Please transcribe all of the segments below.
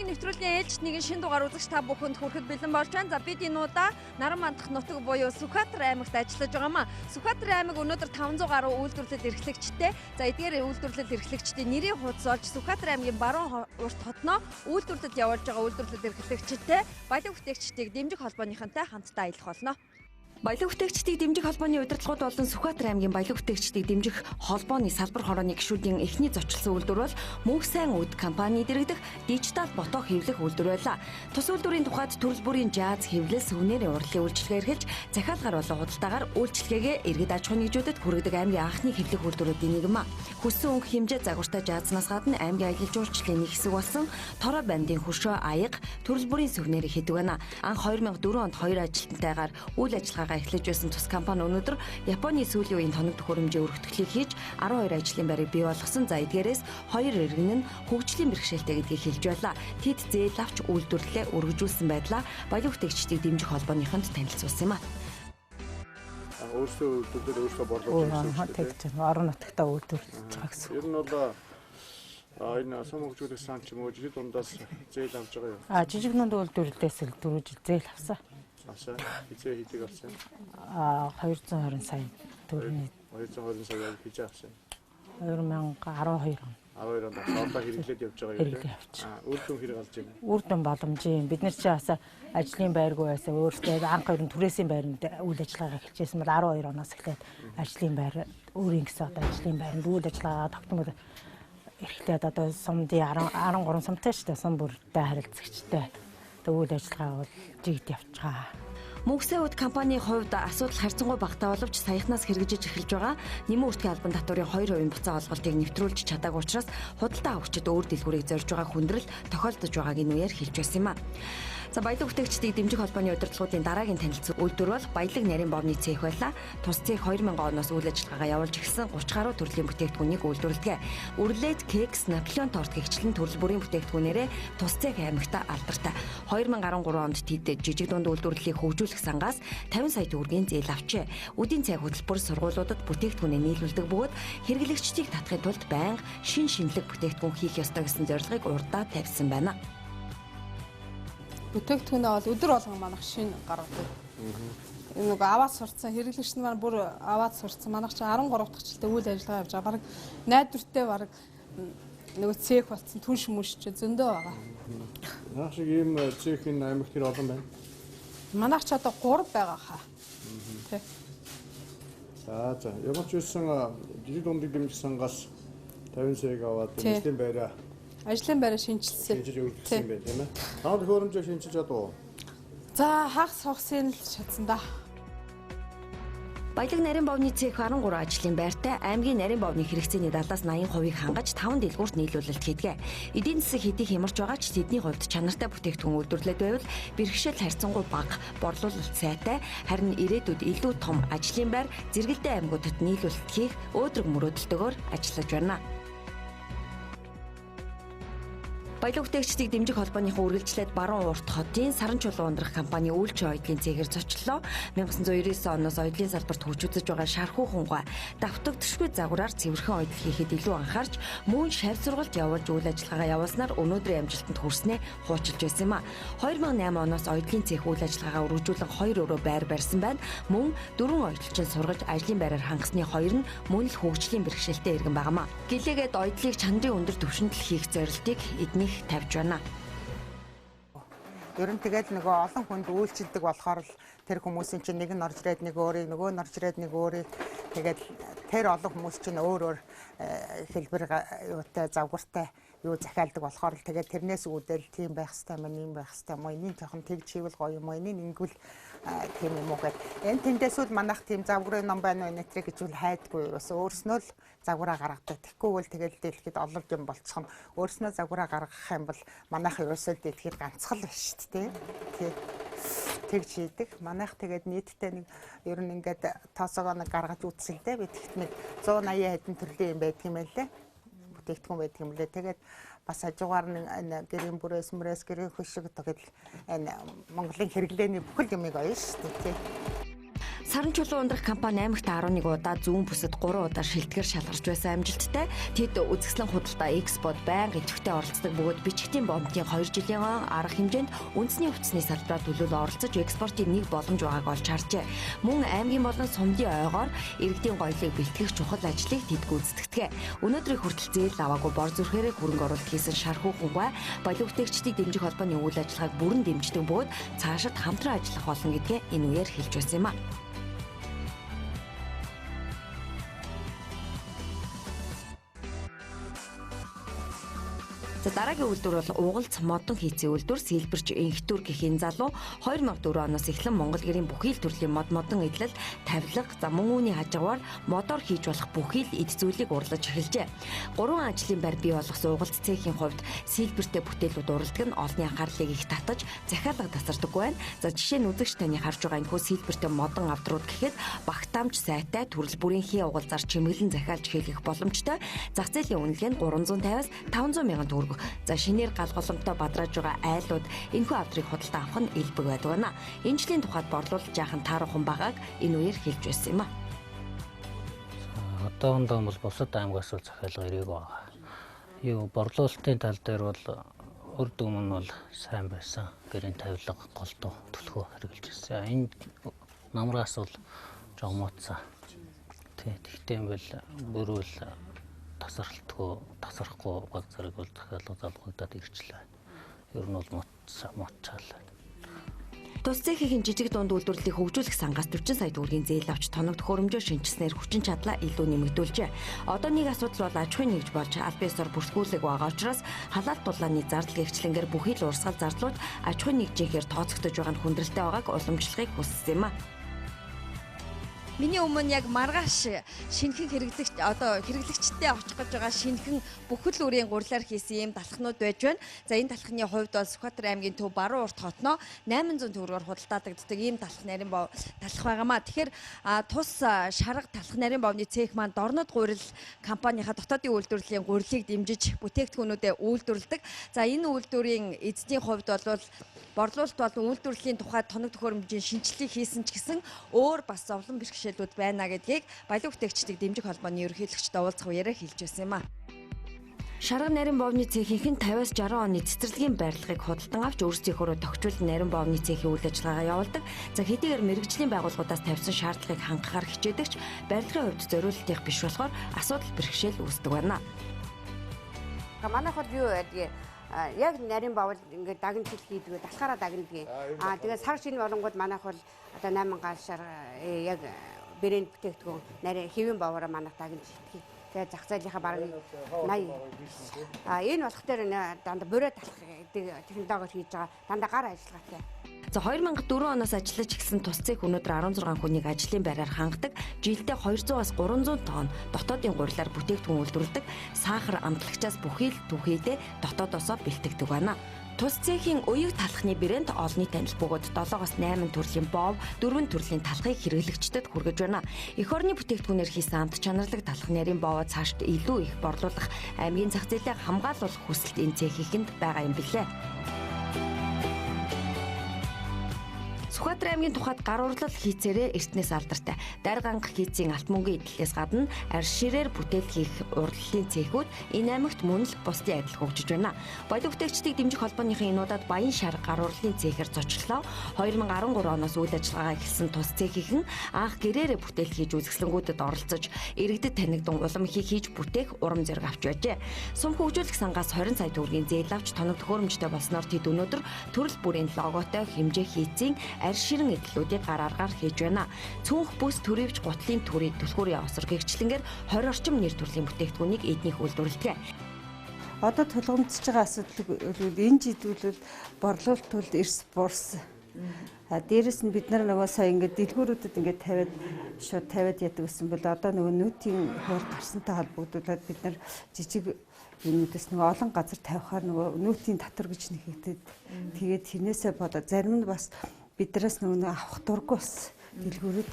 нэвтрүүлгийн ээлжид нэгэн шинэ дугаар үзэгч та бүхэнд хүрэхэд бэлэн болж байна. За бид энэ удаа Наран мандах нутаг буюу Сүхбаатар аймагт ажиллаж байгаамаа. Сүхбаатар аймаг өнөөдөр 500 гаруй үйлдвэрлэл эрхлэгчтэй. За эдгээр үйлдвэрлэл эрхлэгчдийн нэрийн хуудас олж Сүхбаатар аймгийн баруун урт хотноо үйлдвэрлэлд явуулж байгаа үйлдвэрлэл эрхлэгчтэй баялаг бүтээгчдийг дэмжих холбооныхонтой хамтдаа аялах болно. Баялаг бүтээгчдийг дэмжих холбооны удирдлагууд болон Сүхбаатар аймгийн баялаг бүтээгчдийг дэмжих холбооны салбар хорооны гишүүдийн эхний зочилсон үйлдвэр бол Мөнх сайн үд компани дэргэдэх дижитал бото хэвлэх үйлдвэр байлаа. Тус үйлдвэрийн тухайд төрөл бүрийн жаз хэвлэл сүнэрийн урлагийн үйлчилгээ эрхэлж захиалгаар болон худалдаагаар үйлчилгээгээ иргэд аж ахуйн нэгжүүдэд хүргэдэг аймгийн анхны хэвлэх үйлдвэрүүдийн нэг юм а. Хүссэн өнгө хэмжээ загвартай жаазнаас гадна аймгийн аялал жуулчлалын нэг хэсэг болсон Тороо бандын хөршөө аяга төрөл бүрийн сүнэрийг хийдэг байна. Анх 2004 онд 2 ажилтнтайгаар үйл ажиллагаа эхлэж байсан тус компани өнөөдөр Японы сүүлийн үеийн тоног төхөөрөмжийн өргөтгөлийг хийж 12 ажлын байрыг бий болгосон. За эдгээрээс 2 иргэн нь хөгжлийн бэрхшээлтэй гэдгийг хэлж байлаа. Тэд зээл авч үйлдвэрлэлээ өргөжүүлсэн байдлаа баялаг бүтээгчдийг дэмжих холбооныхонд танилцуулсан юм а. Өөрсдөө үйлдвэрлэл өөрсдөө борлуулж байгаа. Орон нутагтаа үйлдвэрлэж байгаа гэсэн. Ер нь бол энэ самхжүүлэх сан ч юм уу жижиг дундаас зээл авч байгаа юу? Жижиг дунд үйлдвэрлэлээс л 4 жил зээл авсан. Хизээ хийдэг авсан. 220 сая төгрөгийн 220 сая хийж авсан. 2012 он. 12 онд одоо хэрэглээд явж байгаа юм. Үр дүн хэрэг алж байна. Үр дүн боломжийн бид нар чи бас ажлын байргүй байсан. Өөрсдөө анх ерөн түрээсийн байранд үйл ажиллагаа эхэлжсэн бол 12 оноос эхлээд ажлын байр өөрийн гэсэн одоо ажлын байранд үйл ажиллагаа тогтмол эхлээд одоо сумдын 13 сумтай шүү дээ. Сум бүртэй харилцагчтай үйл ажиллагаа бол жигд явж байгаа. Мөнх сайн үд компанийн хувьд асуудал харьцангуй багтаа боловч саяхнаас хэрэгжиж эхэлж байгаа. Нэмэн үртгийн албан татварын 2% буцаа олголтыг нэвтрүүлж чадаагүй учраас худалдаа авагчид өөр дэлгүүрийг зорж байгаа хүндрэл тохиолдож байгааг энэ үеэр хэлж байсан юм а. За баялаг бүтээгчдийг дэмжих холбооны удирдлагуудын дараагийн танилцуулга үйлдвэр бол баялаг нарийн бовны цех байлаа. Тус цех 2000 оноос үйл ажиллагаагаа явуулж эхэлсэн 30 гаруй төрлийн бүтээгдэхүүнийг үйлдвэрлэдэг. Үрлээд, кекс, Наполеон торт гэгчлэн төрөл бүрийн бүтээгдэхүүнээрээ тус цех аймагта алдартай. 2013 онд тэд жижиг дунд үйлдвэрлэлийг хөгжүүлэх сангаас 50 сая төгрөгийн зээл авчээ. Үдийн цай хөтөлбөр сургуулиудад бүтээгдэхүүнээ нийлүүлдэг бөгөөд хэрэглэгчдийг татахын тулд байнга шинэлэг бүтээгдэхүүн хийх ёстой гэсэн зорилгыг урдаа тавьсан байна. Бүтээгдэхүүнээ бол өдөр болгон манайх шинэ гаргадаг. Энэ нэг аваад сурцсан хэрэглэгч нар бүр аваад сурцсан. Манайх чи 13 дахь жилдээ үйл ажиллагаа явж байгаа. Бараг найдвартай бараг нэг цех болсон түнш мүш чи зөндөө байгаа. Наа шиг ийм цехийн аймагт хэр олон байна? Манайх ч одоо 3 байгаа хаа. Тэ. За ямар ч үсэн жижиг дундыг дэмжих сангаас 50 сая аваад ажлын байраа ажлын байраа шинжилсэн. Шинжилж өгсөн юм байна тийм ээ. Таад хөрөмжөө шинжилж чадав уу? За хагас хогсын л чадсан да. Баялаг нарийн бовны цех 13 ажлын байртай аймгийн нарийн бовны хэрэгцээний 70-80%-ийг хангаж 5 дэлгүүрт нийлүүлэлт хийдэг. Эдийн засаг хэдий хямарч байгаа ч тэдний хувьд чанартай бүтээгдэхүүн үйлдвэрлээд байвал бэрхшээл харьцангуй бага, борлуулалт сайтай, харин ирээдүйд илүү том ажлын байр зэрэгэлдээ аймагуудад нийлүүлэлт хийх өөдрөг мөрөөдөлтөөр ажиллаж байна. Баялаг бүтээгчдийг дэмжих холбооныхоо үргэлжлээд баруун урт хотын Саран чулуун ундрах компани үйлчийн оёдлын цэгээр зочлоо. 1999 оноос оёдлын салбарт хөгжүүлж байгаа шархуу хунгаа давтагдшгүй загвараар цэвэрхэн оёдол хийхэд илүү анхаарч мөн шавь сургалт явуулж үйл ажиллагаагаа явуулснаар өнөөдрийн амжилтанд хүрснээ хуучилж байсан юм а. 2008 оноос оёдлын цэх үйл ажиллагаагаа үргэлжлүүлэн 2 өрөө байр барьсан байна. Мөн 4 оёдлчин сургаж ажлын байраар хангасны 2 нь мөн л хөгжлийн бэрхшээлтэй иргэн байгаамаа. Гэлээгээд оёдлыг чанарын өндөр түвшинд л хийх зорилтыг эдний тавьж байна. Ер нь тэгээд нөгөө олон хүнд үйлчилдэг болохоор л тэр хүмүүсийн чинь нэг нь орж ирээд нэг өөрийг нөгөө нь орж ирээд нэг өөрийг тэгээд тэр олон хүмүүс чинь өөр хэлбэр юутай завгартай юу захиалдаг болохоор л тэгээд тэрнээс үүдэл тийм байх хэвээр мань юм байх хэвээр мөн энэ жоохон тэгж хийвэл гоё юм энэ ингэвэл тийм юм уу гэд энэ тэндээсүүд манайх тийм завгрын ном байна вэ нэтрэ гэж үл хайдгүй ерөөсөө өөрснөө л загвараа гаргадаг. Тэгэхгүй бол тэгэл дэлхийд олон юм болцох нь өөрснөө загвараа гаргах юм бол манайх ерөөсөө дэлхийд ганцхан л шүү дээ. Тий. Тэгж хийдэг. Манайх тэгээд нийтдээ нэг ер нь ингээд тоосоогоо нэг гаргаж үзсэлдээ би тэгт нэг 180 хэдэн төрлийн юм байдаг юм байлээ. Бүтээгдэхүүн байдаг юм лээ. Тэгээд бас хажуугаар нэг гэрийн бүрээс мөрөөс гэрийн хөшиг тэгээд энэ Монголын хэрэглээний бүхэл юмыг оё шүү дээ. Саран чулуун ундрах компани аймагт 11 удаа, зүүн бүсэд 3 удаа шилтгэр шалгарч байсан амжилттай. Тэд үзэсгэлэн худалдаа Экспод байнга идэвхтэй оролцдог бөгөөд бичигтийн бомтын 2 жилийн арга хэмжээнд үндэсний хувьцсны салбараар төлөөлөл оролцож экспортын нэг боломж байгааг олж харжээ. Мөн аймгийн болон сумдын ойгоор иргэдийн гоёлыг бэлтгэх чухал ажлыг тэд гүйцэтгэдэг. Өнөөдрийн хүртэл зээл аваагүй бор зүрхээрээ хөрөнгө оруулалт хийсэн Шархуухан гуай балиу бүтээгчдийг дэмжих холбооны үйл ажиллагааг бүрэн дэмждэг бөгөөд цаашид хамтран ажиллах болно гэдгээ энэ үеэр хэлж байсан юм а. Дараагийн үйлдвэр бол угалц модон хийцэн үйлдвэр Сэлбэрч инхтүр гэх энэ залуу 2004 оноос эхлэн Монгол гэрийн бүхий л төрлийн модон эдлэл, тавилга, мөн үүний хажуугаар модоор хийж болох бүхий л эд зүйлийг урлаж эхэлжээ. 3 ажлын байр бий болгосон угалц цехийн хувьд Сэлбэртэй бүтээлүүд уралдаг нь олонний анхаарлыг их татаж захиалга тасардаггүй байна. За жишээ нь үзэгч таны харж байгаа энэ хөө Сэлбэртэй модон авдрууд гэхэд багтаамж сайтай төрөл бүрийнхээ угалзаар чимэглэн захиалж хэлэх боломжтой. Зах зээлийн үнэлгээ нь 350-аас 500 мянган төгрөг. За шинээр гал голомтой бадрааж байгаа айлууд энэхүү авдрыг худалдаа авах нь элбэг байдаг байна. Энэ жилийн тухайд борлуулалт жаахан тааруухан байгааг энэ үеэр хэлж байсан юм а. Одоохондоо бол бусад аймгаас бол захиалга ирээгүй байгаа. Юу борлуулалтын тал дээр бол урд өмнө бол сайн байсан. Гэрийн тавилга, голдуу, түлхүү хэрэгжилж байсан. Энэ намраас бол жогмоцсон. Тэгтээ юм бол бүрүүл тасрахгүй баг зэрэг бол захиалга залгуудад ирчлээ. Ер нь бол муучаал. Тус цэхийн жижиг дунд үйлдвэрлэлийг хөгжүүлэх сангаас 40 сая төгрөгийн зээл авч тоног төхөөрөмжөөр шинжилснээр хүчин чадлаа илүү нэмэгдүүлжээ. Одоо нэг асуудал бол аж ахуйн нэгж болж аль биесээр бүрсгүүлэг байгаа учраас халаалт дулааны зардал гэгчлэнгээр бүхий л урсгал зардлууд аж ахуйн нэгжийнхээр тооцогдож байгаа нь хүндрэлтэй байгааг уламжлахыг хүссэн юм а. Миний өмнө яг маргааш шинэхэн хэрэглэгчтэй очих гэж байгаа шинэхэн бүхэл бүрийн гурилаар хийсэн юм талхнууд байж байна. За энэ талхны хувьд бол Сүхбаатар аймгийн төв Баруун урт хотноо 800 төгрөгөөр худалдаадагддаг ийм талх нарийн талх байгаамаа. Тэгэхээр тус шарга талх нарийн бовны цех маань Дорнод гурил компанийнхаа дотоодын үйлдвэрлэлийн гурилыг дэмжиж бүтээгдэхүүнүүдэд үйлдвэрлэдэг. За энэ үйлдвэрийн эзний хувьд бол борлуулалт болон үйлдвэрлэлийн тухайд тоног төхөөрөмжийн шинжилгээг хийсэн ч гэсэн өөр бас зовлон бэрхшээлүүд байна гэдгийг балиу бүтээгчдийг дэмжих холбооны ерөнхийлөгчд уулзах үеэрээ хэлж байсан юм а. Шарга нарийн бовны цехийнх нь 50-аас 60 оны цэцэрлэгийн барилгыг худалдан авч өөрсдийнхөө тохижуулан нарийн бовны цехийн үйл ажиллагаагаа явуулдаг. За хэдийгээр мэрэгжлийн байгууллагуудаас тавьсан шаардлагыг хангахаар хичээдэгч барилгын хувьд зориулалтыг биш болохоор асуудал бэрхшээл үүсдэг байна. Манайх бол юу гэдэг яг нарийн бовл ингээд дагнжил хийдэг, далхаараа дагнадаг. Тэгээд сар шинэ оронгууд манайх бол одоо 8 гаашаар яг брэнд бүтээгдэхүүн нарийн хэвэн бовоороо манайх дагнж хийдэг. Тэгээд зах зээлийнхаа бараг 80. Энэ болох дээр дандаа буруу талах технологиор хийж байгаа. Дандаа гар ажиллагаатай. За 2004 оноос ажиллаж эхэлсэн тус цех өнөөдөр 16 хүнийг ажлын байраар хангадаг. Жилдээ 200-аас 300 тонн дотоодын гурилаар бүтээгдэхүүн үйлдвэрлэдэг. Сахар амтлагчаас бүхий л түүхийдээ дотоодосоо бэлтгэдэг байна. Тус цехийн уяг талхны брэнд олонний танил бөгөөд 7-оос 8 төрлийн бов, 4 төрлийн талхыг хэрэглэгчдэд хүргэж байна. Эх орны бүтээгдэхүүнээр хийсэн амт чанарлаг талх нарийн бовоо цаашд илүү их борлуулах аймгийн зах зээлийг хамгаалуулах хүсэлт энэ цехийнхэнд байгаа юм билээ. Сүхбаатар аймгийн тухайд гар урлал хийцээрээ эртнээс алдартай. Дарганг хийцийн алт мөнгөний эдлээс гадна арьс ширээр бүтээл хийх урлагийн цехүүд энэ аймагт мөн л бусдын адил хөгжиж байна. Балиу бүтээгчдийг дэмжих холбооныхын энуудад Баян шар гар урлалын цехээр зочлоо. 2013 оноос үйл ажиллагаа эхэлсэн тус цехийнхэн анх гэрээрээ бүтээл хийж үзэсгэлэнгүүдэд оролцож иргэдэд танигдсан улам хийж бүтээх урам зориг авч байжээ. Сум хөгжүүлэх сангаас 20 сая төгрөгийн зээл авч тоног төхөөрөмжтэй болсноор тэд өнөөдөр төрөл бүрийн логотой хэмжээ хийцийн арьс ширэн эдлүүдийг гар аргаар хийж байна. Цүнх бүс төрөвч гутлын төрийн түлхүүрийн осор гэгчлэнгээр 20 орчим нэр төрлийн бүтээгдэхүүнийг эднийх үйлдвэрлэдэг. Одоо тулгамдсаж байгаа асуудал энэ жидүүлэл борлуулалт тул эрс бурс. Дээрэс нь бид нар нөгөө сая ингээд дэлгүүрүүдэд ингээд шууд тавиад яадаг гэсэн бол одоо нөгөө нүүтийн хууль гарсантай холбогдуулаад бид нар жижиг юмнуудаас нөгөө олон газар тавихаар нөгөө нүүтийн татвар гэж нэхэгдээд тэгээд тэрнээсээ бодоод зарим нь бас биднээс нөгөө авах дурггүй бас дэлгүүрүүд.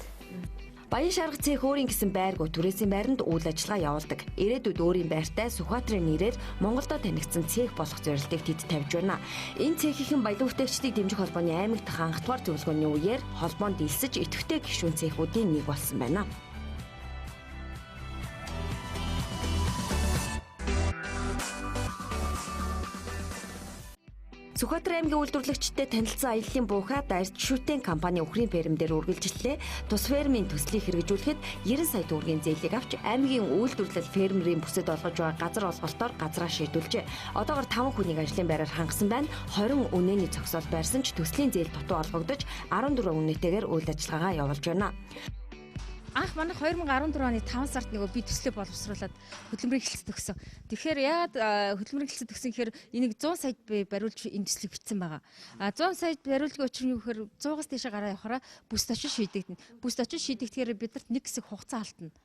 Баян шарга цэх өөрийн гэсэн байргуу түрээсийн байранд үйл ажиллагаа явуулдаг. Ирээдүйд өөрийн байртай Сүхбаатарын нэрээр Монголдо танигдсан цэх болох зорилтыг тэд тавьж байна. Энэ цэхийн баялаг бүтээгчдийг дэмжих холбооны аймаг дахь анхдугаар зөвлөгөөний үеэр холбоонд дэлсэж идэвхтэй гишүүн цехүүдийн нэг болсон байна. Сүхбаатар аймгийн үйлдвэрлэгчтэй танилцсан аяллаа буухад ард шүтэн компани Өхрийн ферм дээр үргэлжлэлээ. Тус фермийн төслийг хэрэгжүүлэхэд 90 сая төгрөгийн зээлийг авч аймгийн үйлдвэрлэл фермерийн бүсэд олгож байгаа газар олголтоор газраа шийдүүлжээ. Одоогоор 5 хүнийг ажлын байраар хангасан байна. 20 үнэний зогсоол байрсан ч төслийн зээл дутуу олгогдож 14 үнэтэйгээр үйл ажиллагаагаа явуулж байна. Анх манайх 2014 оны 5 сард би төслөө боловсруулад хөдөлмөрийн хэлцэд өгсөн. Тэгэхээр яагаад хөдөлмөрийн хэлцэд өгсөн гэхээр энийг 100 саяд бариулж энэ төслийг бичсэн байгаа. 100 саяд бариулгын учир нь юу гэхээр 100-аас дээш гараа явахаараа бүс очиж шийдэгдэнэ. Бүс очиж шийдэгдэхээр бидэнд нэг хэсэг хугацаа алдна.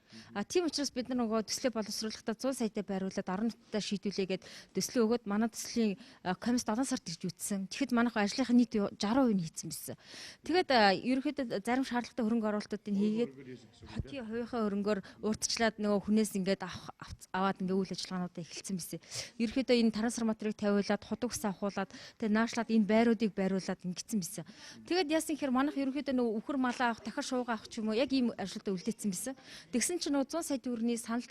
Тийм учраас бид нар төслөө боловсруулахдаа 100 саятай бариулаад 10 нутагтаа шийдүүлээгээд төслөө өгөөд манай төслийн комисс 7 сард ирж үтсэн. Тэгэхэд манайх ажлынхаа нийт 60% нь хийцэн байсан. Тэгээд ерөнхийдөө зарим шаардлагатай хөрөнгө оруулалтуудыг хийгээд хотын хувийнхаа хөрөнгөөр урьдчилаад хүнээс ингээд аваад ингээд үйл ажиллагаануудаа эхэлсэн байсан. Ерөнхийдөө энэ трансформаторыг тавиулаад худаг ус авахуулаад тэгээд наашлаад энэ байруудыг байруулад ингэсэн байсан. Тэгээд яасан гэхээр манайх ерөнхийдөө үхэр малаа авах, дахиад шуугаа авах ч юм уу яг ийм ажилдаа үлдээсэн байсан. Тэгсэн чинь 100 сая төгрөгийн санал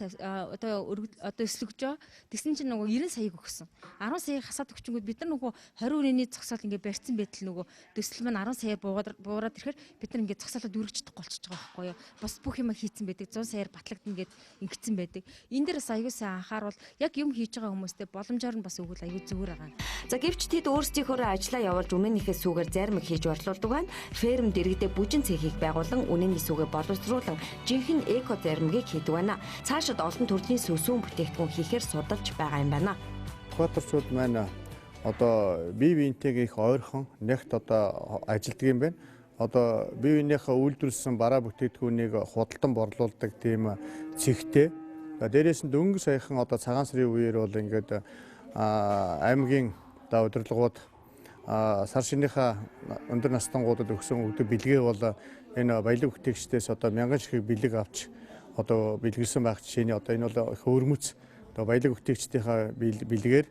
одоо өслөгж байгаа. Тэгсэн чинь 90 саяг өгсөн. 10 саяг хасаад өгчөнгүүд бид нар 20 үнэний зогсоол ингээд барьсан байтал төсөл маань 10 саяар буураад ирэхээр бид нар ингээд зогсоолоод үргэлжлэх голчж байгаа байхгүй юу. Бас бүх юм хийцэн байдаг. 100 саяар батлагдана гэд ингэсэн байдаг. Энэ дээр бас аюу сайн анхаарвал яг юм хийж байгаа хүмүүстэй боломжоор нь бас өгвөл аюу зүгээр байгаа. За гэвч тэд өөрсдийнхөө ажлаа явуулж үнэнийхээ сүүгээр зарим хийж борлуулдаг байна. Ферм дэргэдээ бүжин цехийг байгуулан үнэний сүүгээ боловсруулан жинхэнэ эко зармгийг хийдэг байна. Цаашид олон төрлийн сүсүүн бүтээгдэхүүн хийхээр судалж байгаа юм байна. Сүхбаатарчууд маань одоо бие биентэйгээ их ойрхон нэгт одоо ажилддаг юм байна. Одоо бие биенийхээ үйлдвэрлэсэн бараа бүтээгдэхүүнийг худалдан борлуулдаг тийм цэгтэй. Дээрээс нь дөнгөж саяхан одоо цагаан сарын үеэр бол ингээд аймгийн удирдлагууд сар шинийхээ өндөр настангуудад өгсөн бэлгээ бол энэ баялаг бүтээгчдээс одоо 1000 ширхэг бэлэг авч одоо бэлгэлсэн байх жишээний одоо энэ бол их өрмөц одоо баялаг бүтээгчдийнхаа бэлгээр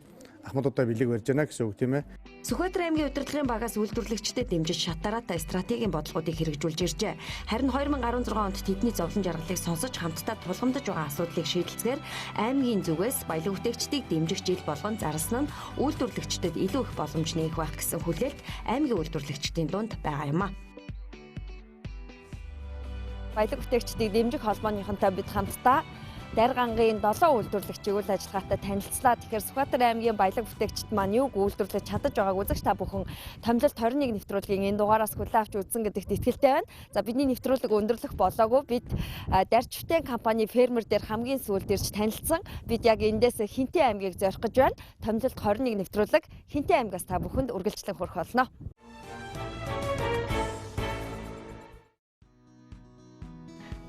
ахмадуудаа бэлэг барьж байна гэсэн үг тийм ээ. Сүхбаатар аймгийн удирдлагын багаас үйлдвэрлэгчдэд дэмжиж шатараатай стратегийн бодлогуудыг хэрэгжүүлж иржээ. Харин 2016 онд тэдний зовлон жаргалыг сонсож хамтдаа тулгамдж байгаа асуудлыг шийдэлцгээр аймгийн зүгээс баялаг бүтээгчдийг дэмжих жил болгон зарласан нь үйлдвэрлэгчдэд илүү их боломж нээх байх гэсэн хүлээлт аймгийн үйлдвэрлэгчдийн дунд байгаа юм а. Баялаг бүтээгчдийг дэмжих холбооныхонтой бид хамтдаа Даргангийн 7 үйлдвэрлэгчийг үйл ажиллагаатай танилцлаа. Тэгэхээр Сүхбаатар аймгийн баялаг бүтээгчид маань юуг үйлдвэрлэж чадаж байгааг үзэгч та бүхэн томилолт 21 нэвтрүүлгийн энэ дугаараас хүлээн авч үзсэн гэдэгт итгэлтэй байна. За бидний нэвтрүүлэг өндөрлөх болоогүй бид Дарчвтэн компани фермер дээр хамгийн сүүлд ирж танилцсан. Бид яг эндээс Хинтээ аймгийг зорих гэж байна. Томилолт 21 нэвтрүүлэг Хинтээ аймгаас та бүхэнд үргэлжлэн хүрэх болно.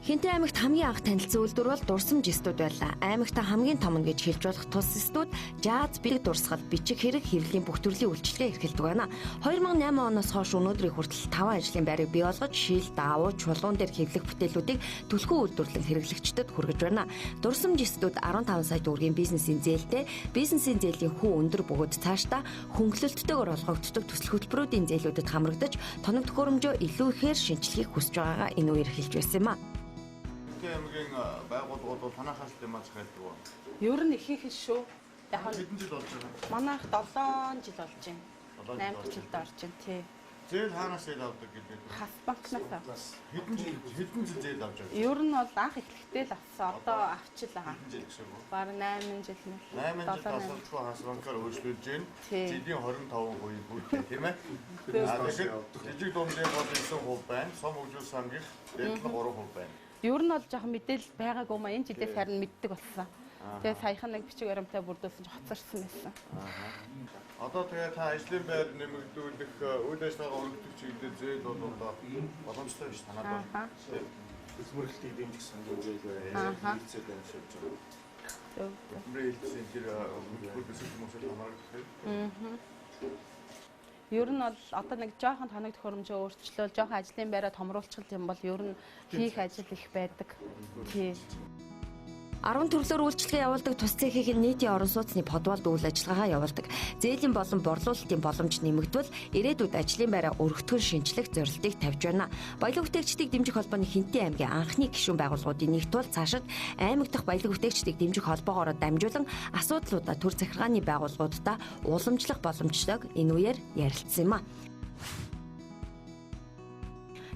Хинтээ аймагт хамгийн анх танилцсан үйлдвэр бол дурсамж студ байлаа. Аймагта хамгийн том нь гэж хэлж болох тус студ жаз бэлэг дурсгал бичих хэрэг хэвлэлийн бүх төрлийн үйлчилгээ эрхэлдэг байна. 2008 оноос хойш өнөөдрийн хүртэл 5 ажлын байрыг бий болгож шил, даавуу, чулуун дээр хэвлэх бүтээлүүдийг түлхүү үйлдвэрлэн хэрэглэгчдэд хүргэж байна. Дурсамж студ 15 сая төгрөгийн бизнесийн зээлтэй, бизнесийн зээлийн хүү өндөр бөгөөд цаашдаа хөнгөлөлттэйгээр олгогддог төсөл хөтөлбөрүүдийн зээлүүдэд хамрагдаж тоног төхөөрөмжөө илүү ихээр шинжлэхийг хүсэж байгаагаа энэ үеэр хэлж байсан юм а. Аймгийн байгууллагууд бол танахаас дэмаж хэлдэг үү? Ер нь ихийнх шүү. Яг хэдэн жил болж байгаа? Манайх 7 жил болж байна. 8 жилд орж байна тий. Зээл хаанаас зээл авдаг гэдэг? Хас банкнаас. Хэдэн жил зээл авч байгаа? Ер нь бол анх эхлэхдээ л авсан. Одоо авчил байгаа. Хэдэн жил гэсэн үг? Бараг 8 жил нэ. 8 жил тасалбар хас банкаар үйлчлүүлж байна. Жилийн 25% бүрдээ тийм ээ. Тэгэхээр жижиг дундын бол 9% байна. Сум хөгжил сангийн дээд нь 3% байна. Ер нь бол жоохон мэдээлэл байгаагүй маа энэ жилээс харин мэддэг болсон. Тэгээ саяхан нэг бичиг баримтаа бүрдүүлсэн чинь хоцорсон байсан. Одоо тэгээ та ажлын байр нэмэгдүүлэх үйл ажиллагаа өргөдөх чиглэлээр зээл бол одоо боломжтой биш танад байна. Хөдөлмөрлөлтийг дэмжих санхүүжилт хэлцээд амьшиж байгаа. Хөдөлмөрийн хэлцээ тэр хөдөлмөр бэлсэх хүмүүсээр хамаардаг. Ер нь бол одоо нэг жоохон тоног төхөөрөмжөө өөрчлөл, жоохон ажлын байраа томруулчих юм бол ер нь хийх ажил их байдаг. Тий. 10 төрлөөр үйлчлэгээ явуулдаг тус цэхийн нийтийн орон сууцны подвалд үйл ажиллагаагаа явуулдаг. Зээлийн болон борлуулалтын боломж нэмэгдвэл ирээдүйд ажлын байраа өргөтгөн шинжлэх зорилтыг тавьж байна. Баялаг бүтээгчдийг дэмжих холбооны Хинтээ аймгийн анхны гишүүн байгууллагуудын нэг тул цаашид аймаг дахь баялаг бүтээгчдийг дэмжих холбоогоор дамжуулан асуудлуудаа төр захиргааны байгууллагуудаа уламжлах боломжтойг энэ үеэр ярилцсан юм а.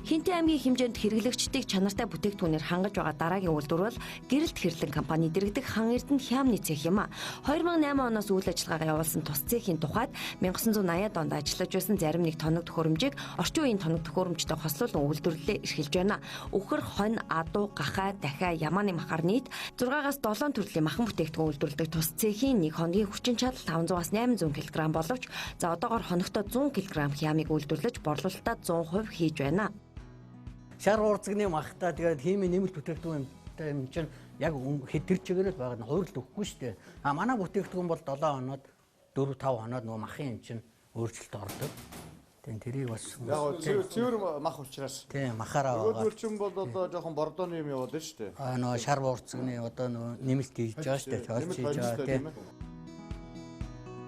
Хинтээ аймгийн хэмжээнд хэрэглэгчдийг чанартай бүтээгдэхүүнээр хангаж байгаа дараагийн үйлдвэр бол гэрэлт хэрлэн компани дэргэдэг Хан Эрдэнэ хямны цех юм а. 2008 оноос үйл ажиллагаагаа явуулсан тус цехийн тухайд 1980-ад онд ажиллаж байсан зарим нэг тоног төхөөрөмжийг орчин үеийн тоног төхөөрөмжтэй хослуулан үйлдвэрлэлээ эрхэлж байна. Үхэр, хонь, адуу, гахай, дахиа, ямааны махар нийт 6-аас 7 төрлийн махан бүтээгдэхүүн үйлдвэрлэдэг тус цехийн нэг хоногийн хүчин чадал 500-аас 800 кг боловч за одоогоор хоногтоо 100 кг хямыг үйлдвэрлэж борлуулалтаа 100% хийж байна. Шар урцгны махтаа тэгээд химийн нэмэлт бүтээгдэхүүнтэй юм чинь яг хэдэр чигээр л байгаа нь хууралт өгөхгүй шүү дээ. А манай бүтээгдэхүүн бол 7 хоноод 4-5 хоноод нөгөө махын юм чинь өөрчлөлт ордог. Тэгээд тэрийг бас яг цэвэр мах учраас. Тийм махаараа байгаа. Өөрөөр чинь бол одоо жоохон бордооны юм яваад шүү дээ. А нөгөө шар урцгны одоо нөгөө нэмэлт хийж байгаа шүү дээ. Тоолж хийж байгаа тийм.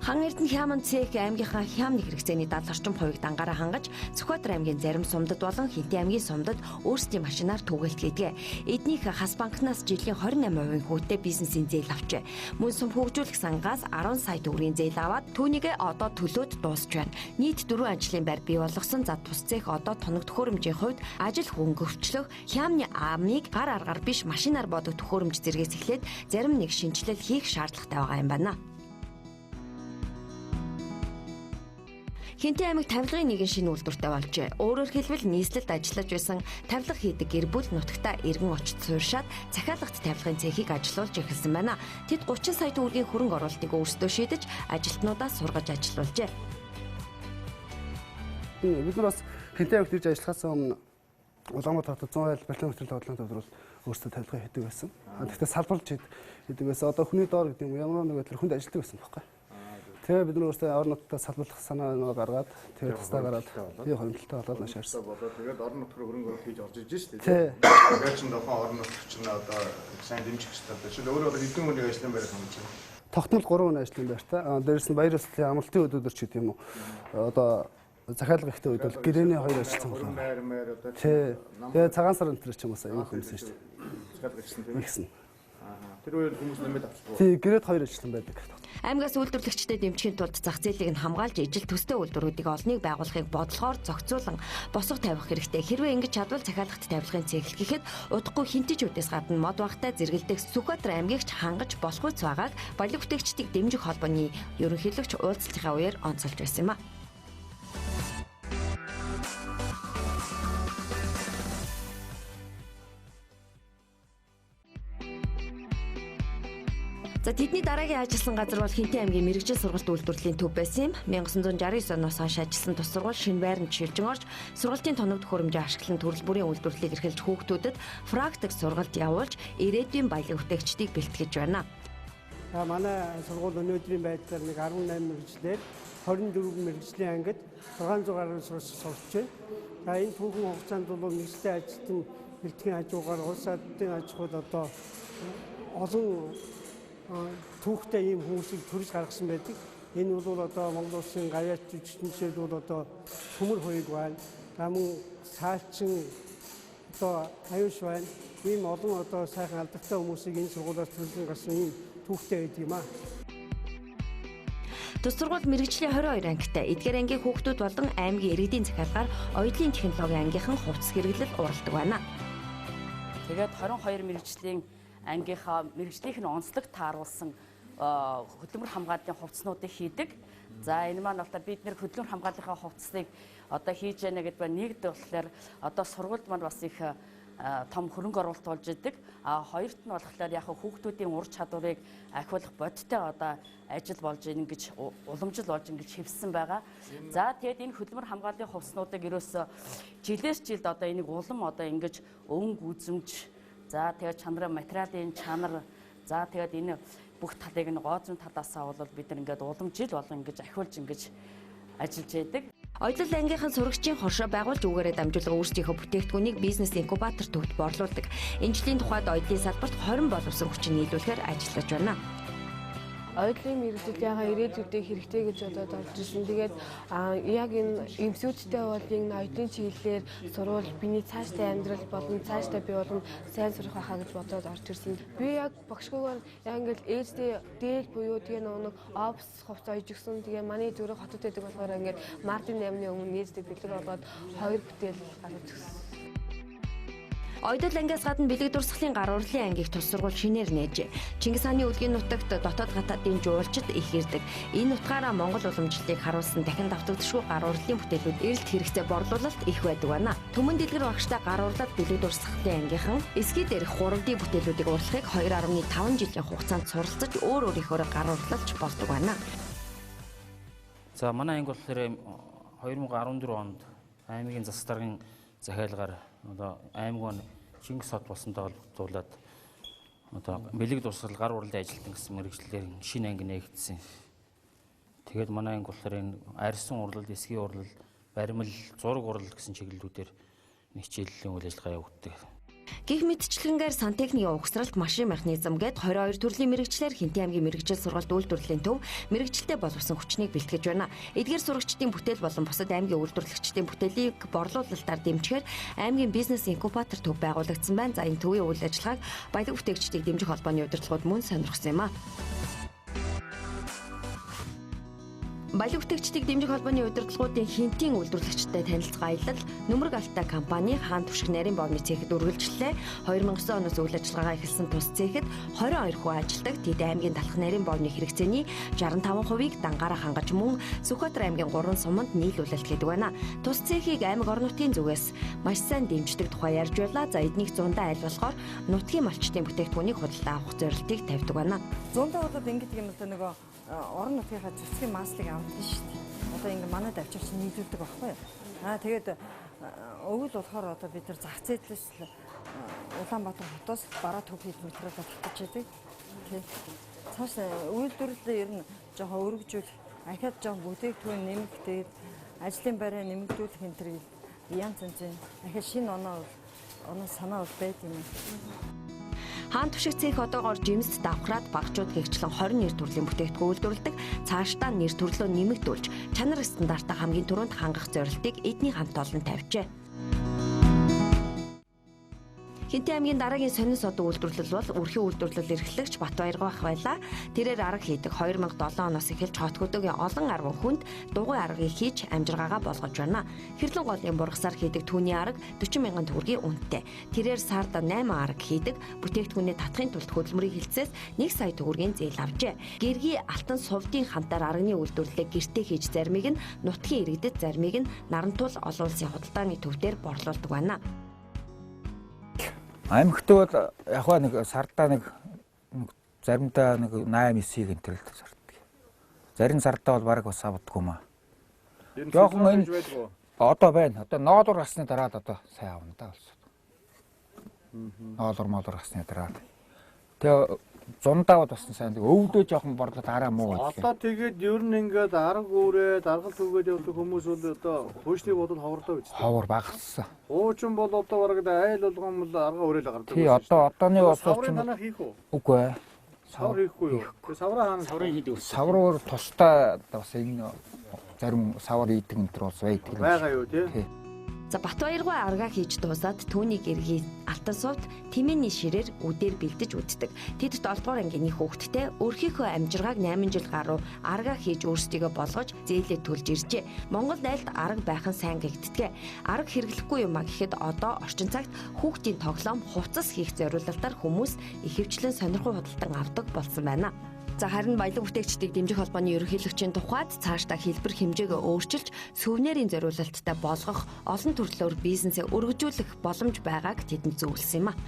Хан Эрдэнэ хямн цех аймгийнхаа хямны хэрэгцээний 70 орчим хувийг дангаараа хангаж Сүхбаатар аймгийн зарим сумдад болон Хинтээ аймгийн сумдад өөрсдийн машинаар түгэлт хийдэг. Эднийх Хас банкнаас жилийн 28% хүүтэй бизнесийн зээл авчээ. Мөн сум хөгжүүлэх сангаас 10 сая төгрөгийн зээл аваад түүнийг одоо төлөөд дуусч байна. Нийт 4 ажлын байр бий болгосон за тус цех одоо тоног төхөөрөмжийн хувьд ажил хөнгөвчлөх хямны амыг гар аргаар биш машинаар бодог төхөөрөмж зэргээс эхлээд зарим нэг шинжилэл хийх шаардлагатай байгаа юм байна. Хинтээ аймаг тавилгын нэгэн шинэ үйлдвэртэй болжээ. Өөрөөр хэлбэл нийслэлд ажиллаж байсан тавилга хийдэг гэр бүл нутагтаа иргэн очиж суурьшаад захиалагт тавилгын цехийг ажилуулж эхэлсэн байна. Тэд 30 сая төгрөгийн хөрөнгө оруулалтыг өөрсдөө шийдэж ажилтнуудаа сургаж ажилуулжээ. Бид нар бас Хинтээ аймагт ирж ажиллахаас өмнө Улаанбаатар хотод 100 айл бэлэн хөтөл тоглоом төвлөрөл өөрсдөө тавилга хийдэг байсан. Гэхдээ салбарлаж хийдэг байсан. Одоо хүний доор гэдэг юм ямар нэг байдлаар хүнд ажилтдаг байсан байхгүй. Тэгээ бид нар өөрсдөө орон нутгад салбарлах санаа гаргаад тэгээд тастаа гараад би хөрөнгөлтөй болоод наашаарсан. Тэгээд орон нутгаар хөрөнгө оруулалт хийж орж иж штэ. Тэгээд ч нөхөн орон нутг чинь одоо сайн дэмжих хэрэгтэй. Шил өөрөө одоо хэдэн хүний ажлын байр хангаж байна. Тогтмол 3 хүний ажлын байртай. Дээрээс нь баяр ёслолын амралтын өдрөөр ч гэдэг юм уу. Одоо захиалга ихтэй үед бол гэрээний 2 ажилтсан байна. Тэгээ цагаан сар энэ төр ч юм уу юм хүмүүссэн штэ. Захиалга ихсэн. Тэр үеэр хүмүүс нэмээд авчихсан. Тий, гэрээд 2 ажилтан байдаг. Аймгаас үйлдвэрлэгчдэд дэмжихийн тулд зах зээлийг нь хамгаалж ижил төстэй үйлдвэрүүдийг олныг байгуулахыг бодлохоор зохицуулан босго тавих хэрэгтэй. Хэрвээ ингэж чадвал захиалагт тавилгын цех гэхэд удахгүй хинтэжүүдээс гадна мод багтай зэргэлдэх Сүхбаатар аймгийгч хангаж болохгүй цагааг баялаг бүтээгчдийг дэмжих холбооны ерөнхийлөгч уулзалтынхаа үеэр онцолж байсан юм а. За тэдний дараагийн ажилласан газар бол Хинтээ аймгийн мэрэгжил сургалт үйлдвэрлэлийн төв байсан юм. 1969 оноос хойш ажилласан тус сургууль шинэ байранд шилжин орж сургалтын тоног төхөөрөмжөө ашиглан төрөл бүрийн үйлдвэрлэлийг эрхэлж хүүхдүүдэд практик сургалт явуулж ирээдүйн баялаг бүтээгчдийг бэлтгэж байна. Манай сургууль өнөөдрийн байдлаар нэг 18 мэрэгчлэр 24 мэрэгжлийн ангид 600 гаруй сурч байна. Энэ түүхэн хугацаанд бол нэгслээ ажилтны бэлтгэн хажуугаар улс ордын аж ахуйд одоо олон түүхтэй ийм хүмүүсийг төрж гаргасан байдаг. Энэ бол одоо Монгол улсын гаяач жүжигчид бол одоо төмөр хоёрыг байна. Мөн саалчин одоо аюуш байна. Ийм олон одоо сайхан алдартай хүмүүсийг энэ сургуулиас төрүүлэн гарсан ийм түүхтэй байдаг юм аа. Тус сургууль мэрэгжлийн 22 ангитай. Эдгээр ангийн хүүхдүүд болон аймгийн иргэдийн захиалгаар оюутлын технологийн ангийнхан хувцас хэрэглэл уралдаг байна. Тэгээд 22 мэрэгжлийн ангийнхаа мэрэгжлийнх нь онцлог тааруулсан хөдөлмөр хамгааллын хувцснуудыг хийдэг. За энэ маань болохоор бид нэр хөдөлмөр хамгааллынхаа хувцсыг одоо хийж яана гэдгээр нэгд болохоор одоо сургуульд маань бас их том хөрөнгө оруулалт болж идэг. Хоёрт нь болохоор яг хүүхдүүдийн ур чадварыг ахиулах бодиттой одоо ажил болж ингэж уламжил болж ингэж хэвссэн байгаа. За тэгээд энэ хөдөлмөр хамгааллын хувцснуудыг ерөөсө жилээс жилд одоо энийг улам одоо ингэж өнгө үзэмж за тэгээд чанарын материалын чанар за тэгээд энэ бүх талыг нь гооцон талаасаа бол бид нар ингээд улам жил болон ингэж ахиулж ингэж ажиллаж байдаг. Оёлол ангийнхан сурагчийн хоршоо байгуулж үүгээрээ дамжуулан өөрсдийнхөө бүтээгдэхүүнийг бизнес инкубатор төвд борлуулдаг. Энэ жилийн тухайд оёлын салбарт 20 боловсон хүчин нийлүүлэхээр ажиллаж байна. Оюутлын мэргэжил яга ирээдүйдээ хэрэгтэй гэж бодоод орж ирсэн. Тэгээд яг энэ эмсүүдтэй бол энэ оюутлын чиглэлээр сурвал биний цаашдаа амьдрал болон цаашдаа би болон сайн сурах байхаа гэж бодоод орж ирсэн. Би яг багшгүйгээр яг ингээл ээжтэй дээл буюу тэгээ нэг опс хувцас ойж гисэн. Тэгээ манай зүрх хотод байдаг болохоор ингээд Мартин 8-ны өмнө ээжтэй бэлэг олгоод 2 бүтээл гаргаж гисэн. Оёдол ангиас гадна бэлэг дурсгалын гар урлын ангийг тус сургууль шинээр нээж. Чингис хааны өдгийн нутагт дотоод хатаадын жуулчид их ирдэг. Энэ утгаараа Монгол уламжлалыг харуулсан дахин давтагдшгүй гар урлын бүтээлүүд эрэлт хэрэгцээ борлуулалт их байдаг байна. Түмэн дэлгэр багштай гар урлаад бэлэг дурсгалын ангийнхан эсгий дээрх 3D бүтээлүүдийг урлагийг 2.5 жилийн хугацаанд суралцаж өөр өөрийнхөө гар урлалж болдог байна. За манай анги болохоор 2014 онд аймгийн засаг даргын захиалгаар одоо аймаг Чингис хот болсонтой холбогдуулаад одоо бэлэг дурсгал гар урлын ажилтан гэсэн мэргэжлэлээр шинэ анги нээгдсэн. Тэгээд манай анги болохоор энэ арьсан урлал, эсгийн урлал, баримл, зураг урлал гэсэн чиглэлүүдээр нэг хичээлийн үйл ажиллагаа явагддаг. Гэх мэтчлэнгээр сантехникийн угсралт, машин механизм гээд 22 төрлийн мэргэжлэр Хинтээ аймгийн мэргэжил сургалт үйлдвэрлэлийн төв мэргэжилтэд боловсон хүчнийг бэлтгэж байна. Эдгээр сурагчдын бүтээл болон бусад аймгийн үйлдвэрлэгчдийн бүтээлийг борлуулалтаар дэмжихээр аймгийн бизнес инкубатор төв байгуулагдсан байна. За энэ төвийн үйл ажиллагааг баялаг бүтээгчдийг дэмжих холбооны удирдлагууд мөн сонирхсан юм а. Баялаг бүтээгчдийг дэмжих холбооны удирдлагуудын Хинтийн үйлдвэрлэгчтэй танилцах аялал Нүмерг Алтай компани хаан түвшиг нарийн боомны цэхэд үргэлжлэлээ. 2009 оноос үйл ажиллагаа эхэлсэн тус цэхэд 22 хүн ажилдаг. Тэд аймгийн талх нарийн боомны хэрэгцээний 65%-ийг дангаараа хангаж мөн Сүхбаатар аймгийн 3 суманд нийлүүлэлт хийдэг байна. Тус цэхийг аймаг орон нутгийн зүгээс маш сайн дэмждэг тухай ярьж байлаа. За эднийх 100-аа аль болохоор нутгийн малчтын бүтээгдэхүүнийг худалдаа авах зорилтыг тавьдаг байна. 100-аа болоод ингэдэг юм л да нөгөө орон нутгийнхаа зэвсгийн маслыг авдаг шүү дээ. Одоо ингэ манайд авчирч нийлүүлдэг байхгүй юу? Тэгээд өвөл болохоор одоо бид нар зах зээлээс Улаанбаатар хотоос бараа төв хэлбэрээр татж яадаг. Тий. Цааш үйлдвэрлэлээ ер нь жоохон өргөжүүл, ахиад жоохон бүтээгдэхүүн нэмэх, тэгээд ажлын байраа нэмэгдүүлэх энэ төр янз янзын ахиад шинэ оноо санаа бол байд юм. Хаан түвшиг цэх одоогоор жимс давхраад багчууд гэгчлэн 20 нэр төрлийн бүтээгдэхүүн үйлдвэрлэдэг. Цаашдаа нэр төрлөө нэмэгдүүлж чанар стандартаа хамгийн түрүүнд хангах зорилтыг эдний хамт олон тавьжээ. Хинтээ аймгийн дараагийн сонин содон үйлдвэрлэл бол үрхийн үйлдвэрлэл эрхлэгч Батбаяр бах байлаа. Тэрээр арга хийдэг 2007 оноос эхэлж хот хөдөөгийн олон 10 хүнд дугуй аргыг хийж амжиргаагаа болгож байна. Хэрлэн голын бургасаар хийдэг түүний арга 40 мянган төгрөгийн үнэтэй. Тэрээр сард 8 арга хийдэг бүтээгдэхүүнээ татахын тулд хөдөлмөрийн хилцээс 1 сая төгрөгийн зээл авжээ. Гэргий алтан сувдын хамтаар арганы үйлдвэрлэлээ гэртээ хийж заримыг нь нутгийн иргэдэд заримыг нь Нарантул олон улсын худалдааны төвдөр борлуулдаг байна. Аймагт бол яг нэг сардаа нэг заримдаа нэг 8-9-ийг энтерэлд сарддаг. Зарим сардаа бол бараг бас авдаггүй маа. Жохон энэ одоо байна. Одоо ноолуур гасны дараа одоо сайн авна да болсон. Ноолуур гасны дараа. Тэгээ зундаа бол бас сайн өвдөө жоохон борлоод араа муу байна. Одоо тэгээд ер нь ингээд арга үүрээд аргал түгээд явдаг хүмүүс бол одоо хөөсний бодол ховрлоо гэж. Ховор багассан. Уучин бол одоо бараг айл болгоом л арга уурэл гардаг. Тий одоо одооны бол саврын танаа хийх үү? Үгүй ээ. Савар хийхгүй юу? Тэгээ савраа хаана саврын хийдэг. Савраар тустай бас энэ зарим савар ийдэг энэ төр бас байдаг. Байгаа юу тий? За Батбаяргүй аргаа хийж дуусаад түүний гэргий алтан сувд тэмээний ширээр үдээр бэлдэж үддэг. Тэд 7 дугаар ангийн хүүхэдтэй өөрхийхөө амжиргааг 8 жил гаруй аргаа хийж өөрсдийгөө болгож зээлээ төлж иржээ. Монголд айлд арга байх нь сайн гэгддэг. Арга хэрэглэхгүй юм а гэхэд одоо орчин цагт хүүхдийн тоглоом хувцас хийх зориулалтаар хүмүүс ихэвчлэн сонирхол худалдан авдаг болсон байна. За харин баялаг бүтээгчдийг дэмжих холбооны ерөнхийлөгчийн тухайд цаашдаа хэлбэр хэмжээгээ өөрчилж сувнэрийн зориулалттай болгох олон төрлөөр бизнесээ өргөжүүлэх боломж байгааг тэдэнд зөвлөсөн юм а.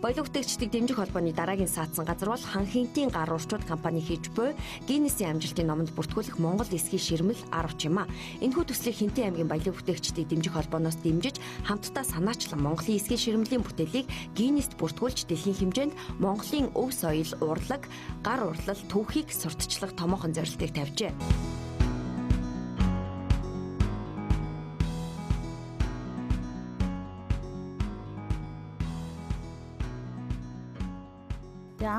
Баялаг бүтээгчдийг дэмжих холбооны дараагийн саатсан газар бол хан хинтийн гар урчууд компани хийж буй Гиннесийн амжилтын номонд бүртгүүлэх Монгол эсхий ширмэл 10 юм а. Энэхүү төслийг Хинтээ аймгийн баялаг бүтээгчдийг дэмжих холбооноос дэмжиж хамтдаа санаачлан Монголын эсхий ширмэлийн бүтээлийг Гиннест бүртгүүлж дэлхийн хэмжээнд Монголын өв соёл, урлаг, гар урлал, түүхийг сурталчлах томоохон зорилтыг тавьжээ.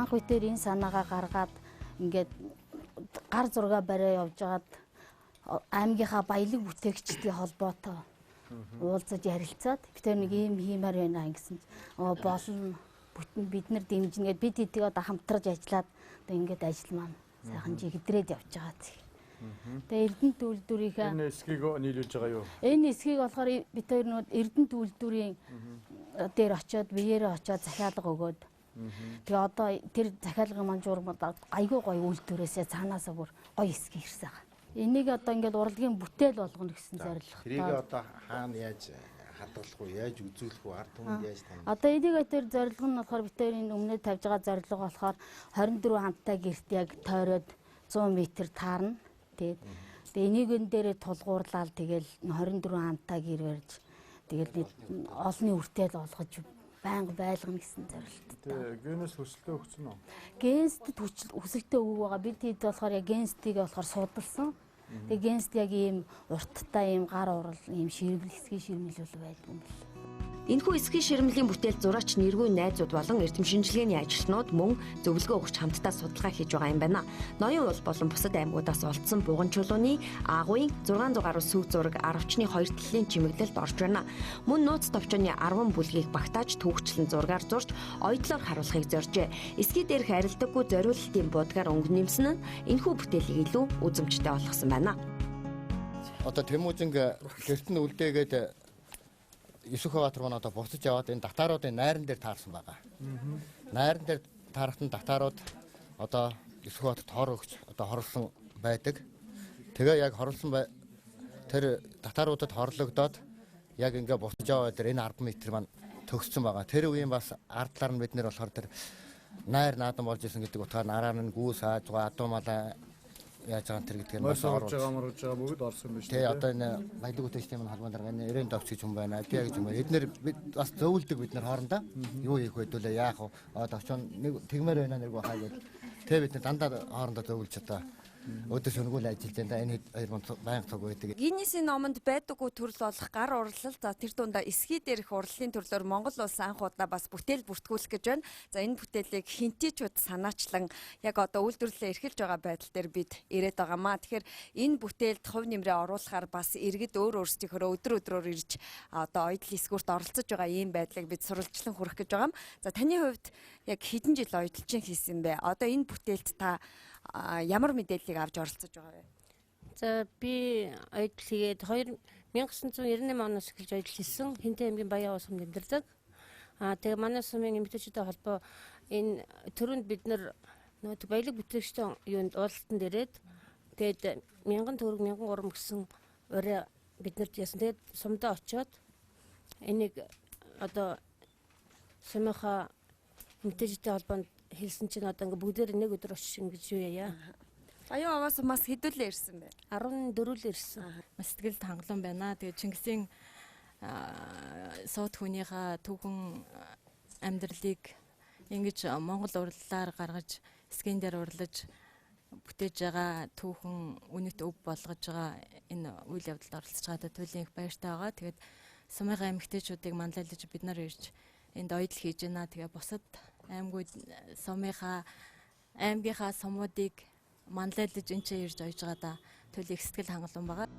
Анх үедээ энэ санаагаа гаргаад ингээд гар зураг бариа явжгаад аймгийнхаа баялаг бүтээгчдийн холбоотой уулзаж ярилцаад битээр нэг юм хиймээр байна гэсэн болно бид нар дэмжингээд бид эдийг одоо хамтарч ажиллаад одоо ингээд ажил маань сайхан жигдрээд явж байгаа зү. Тэгээ Эрдэнэт үйлдвэрийнхээ энэ эсхийг нийлүүлж байгаа юу? Энэ эсхийг болохоор бид хоёр нүүд Эрдэнэт үйлдвэрийн дээр очиод биеэрээ очиод захиалга өгөөд тэгээ одоо тэр захиалгын маань журмууд айгүй гоё үйлдвэрээсээ цаанаасаа бүр гоё эсхий ирсэн байгаа. Энийг одоо ингээд урлагийн бүтээл болгоно гэсэн зорилготой. Тэрийг одоо хаана яаж хадгалах уу, яаж үзүүлэх үү, ард түмэнд яаж танилцуулах? Одоо энийг тэр зорилго нь болохоор бид тэр энэ өмнөд тавьж байгаа зорилго болохоор 24 хамттай гэрт яг тойроод 100 м таарна. Тэгээд энийг энэ дээрээ тулгуурлаад тэгэл 24 хамттай гэр барьж тэгэл олонний үртэл олгож байнга байлгана гэсэн зорилттой. Генс хүсэлтээ өгсөн үү? Генст хүсэлтээ өгөх байгаа. Бид хэд болохоор яг генстийг болохоор судалсан. Тэгээ генст яг ийм урттай ийм гар урал ийм ширмэл эсхий ширмэлүүл байдаг юм бэл. Энэхүү эсхий ширмэлийн бүтээл зураач нэргүй найзууд болон эрдэм шинжилгээний ажилтнууд мөн зөвлөгөө өгч хамтдаа судалгаа хийж байгаа юм байна. Ноён уул болон бусад аймагуудаас олдсон буган чулууны агуйн 600 гаруй сүг зураг 10-чны 2 талын чимэглэлд орж байна. Мөн нууц товчооны 10 бүлгийг багтааж түүхчлэн зургаар зурж ойдлоор харуулахыг зоржээ. Эсхий дээрх арилдаггүй зориулалтын будгаар өнгө нэмсэн нь энэхүү бүтээлийг илүү үзэмжтэй болгосон байна. Одоо Тэмүүжинг гэрт нь үлдээгээд Исүхбаатар маань одоо буцаж яваад энэ татааруудын найран дээр таарсан байгаа. Найран дээр таарахтан татаарууд одоо Исүхбаатарт хор өгч одоо хорлсон байдаг. Тэгээ яг хорлсон тэр татааруудад хорлогдоод яг ингээ буцаж яваад энэ 10 м маань төгссөн байгаа. Тэр үеийн бас ард талаар нь бид нэр болохоор тэр найр наадан болж исэн гэдэг утгаар араар нь гүүс ааж байгаа адуу малаа яаж байгаа тэр гэдгээр маш орж байгаа бүгд орсон биш үү? Тий одоо энэ баялаг бүтээгчдийн маань холбоон дараа энэ 90 товч гэж хүн байна. Тий гэж юм. Эднэр бид бас зөвлөдөг бид нар хоорондоо юу хийх вэ яах вэ? Товчон нэг тэгмээр байна нэг бахаа гэж. Тий бид нар дандаа хоорондоо зөвлөж одоо өдөр шөнөгүй ажиллаж байна. Энэ хоёр манд байнга цаг байдаг. Гиннесийн номонд байдаггүй төрөл болох гар урлал за тэр дундаа эсхий дээрх урлалын төрлөөр Монгол улс анх удаа бас бүтээл бүртгүүлэх гэж байна. За энэ бүтээлийг хинтийчүүд санаачлан яг одоо үйлдвэрлэлээ эрхэлж байгаа байдал дээр бид ирээд байгаамаа. Тэгэхээр энэ бүтээлд хувь нэмрээ оруулахаар бас иргэд өөр өөрсдийнхөө өдрөөр ирж одоо ойдл эсгүүрт оролцож байгаа ийм байдлыг бид сурвалжлан хүргэх гэж байгаа юм. За таны хувьд яг хэдэн жил ойдлчин хийсэн бэ? Одоо энэ бүтээлд та ямар мэдээллийг авч оролцож байгаа вэ? За би ойдл хийгээд 1998 оноос эхэлж ойдл хийсэн. Хинтээ аймгийн Баян сумд амьдардаг. Тэгээ манай сумын эмэгтэйчүүдийн холбоо энэ төрөнд бид нар нөгөө баялаг бүтээгчдийн юунд уулзалтанд ирээд тэгээд 1000 төгрөг 1003 гэсэн ураа биднэрт яасан. Тэгээд сумдаа очиод энийг одоо сумынхаа эмэгтэйчүүдийн холбоонд хэлсэн чинь одоо ингээ бүгдээр нэг өдөр очиж ингэж юу яа. Баян аваас бас хэдүүлээ ирсэн бэ? 14-л ирсэн. Маш сэтгэлд хангалуун байна. Тэгээ Чингисийн сууд хүнийхээ түүхэн амьдралыг ингэж Монгол урлалаар гаргаж, эсхийн дээр урлаж бүтээж байгаа түүхэн үнэт өв болгож байгаа энэ үйл явдалд оролцож байгаадаа туйлын их баяртай байгаа. Тэгээд сумынхаа эмэгтэйчүүдийг манлайлж бид нар ирж энд ойдл хийж байна. Тэгээ бусад аймагуд аймгийнхаа сумуудыг манлайлж энэ ч ирж ойж байгаа да төлөв сэтгэл хангалуун байгаа.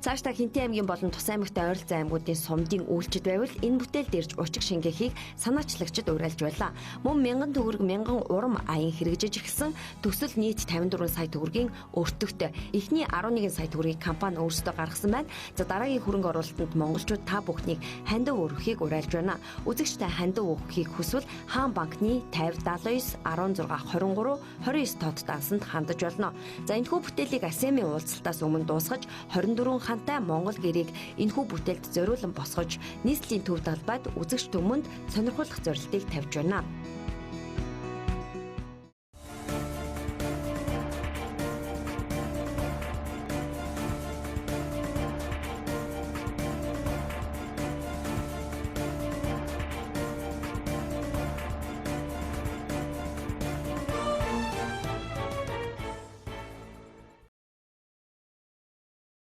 Цаашдаа Хинтээ аймгийн болон Тус аймагтай ойролцоо аймагуудын сумдын үйлчид байвал энэ бүтээлд ирж учиг шингээхийг санаачлагчид уриалж байлаа. Мөн 1000 төгрөг 1000 урам аян хэрэгжиж эхэлсэн төсөл нийт 54 сая төгрөгийн өртөгт эхний 11 сая төгрөгийг компани өөрсдөө гаргасан байна. За дараагийн хөрөнгө оруулалтанд монголчууд та бүхнийг хандив өргөхийг уриалж байна. Үзэгчтэй хандив өгөхийг хүсвэл Хаан банкны 50 79 16 23 29 тод дансанд хандаж болно. За энэхүү бүтээлийг Асемийн уулзалтаас өмнө дуусгаж 24 ухаантай Монгол гэрээг энэхүү бүтээлд зориулан босгож нийслэлийн төв талбайд үзэгч түмэнд сонирхуулах зорилтыг тавьж байна.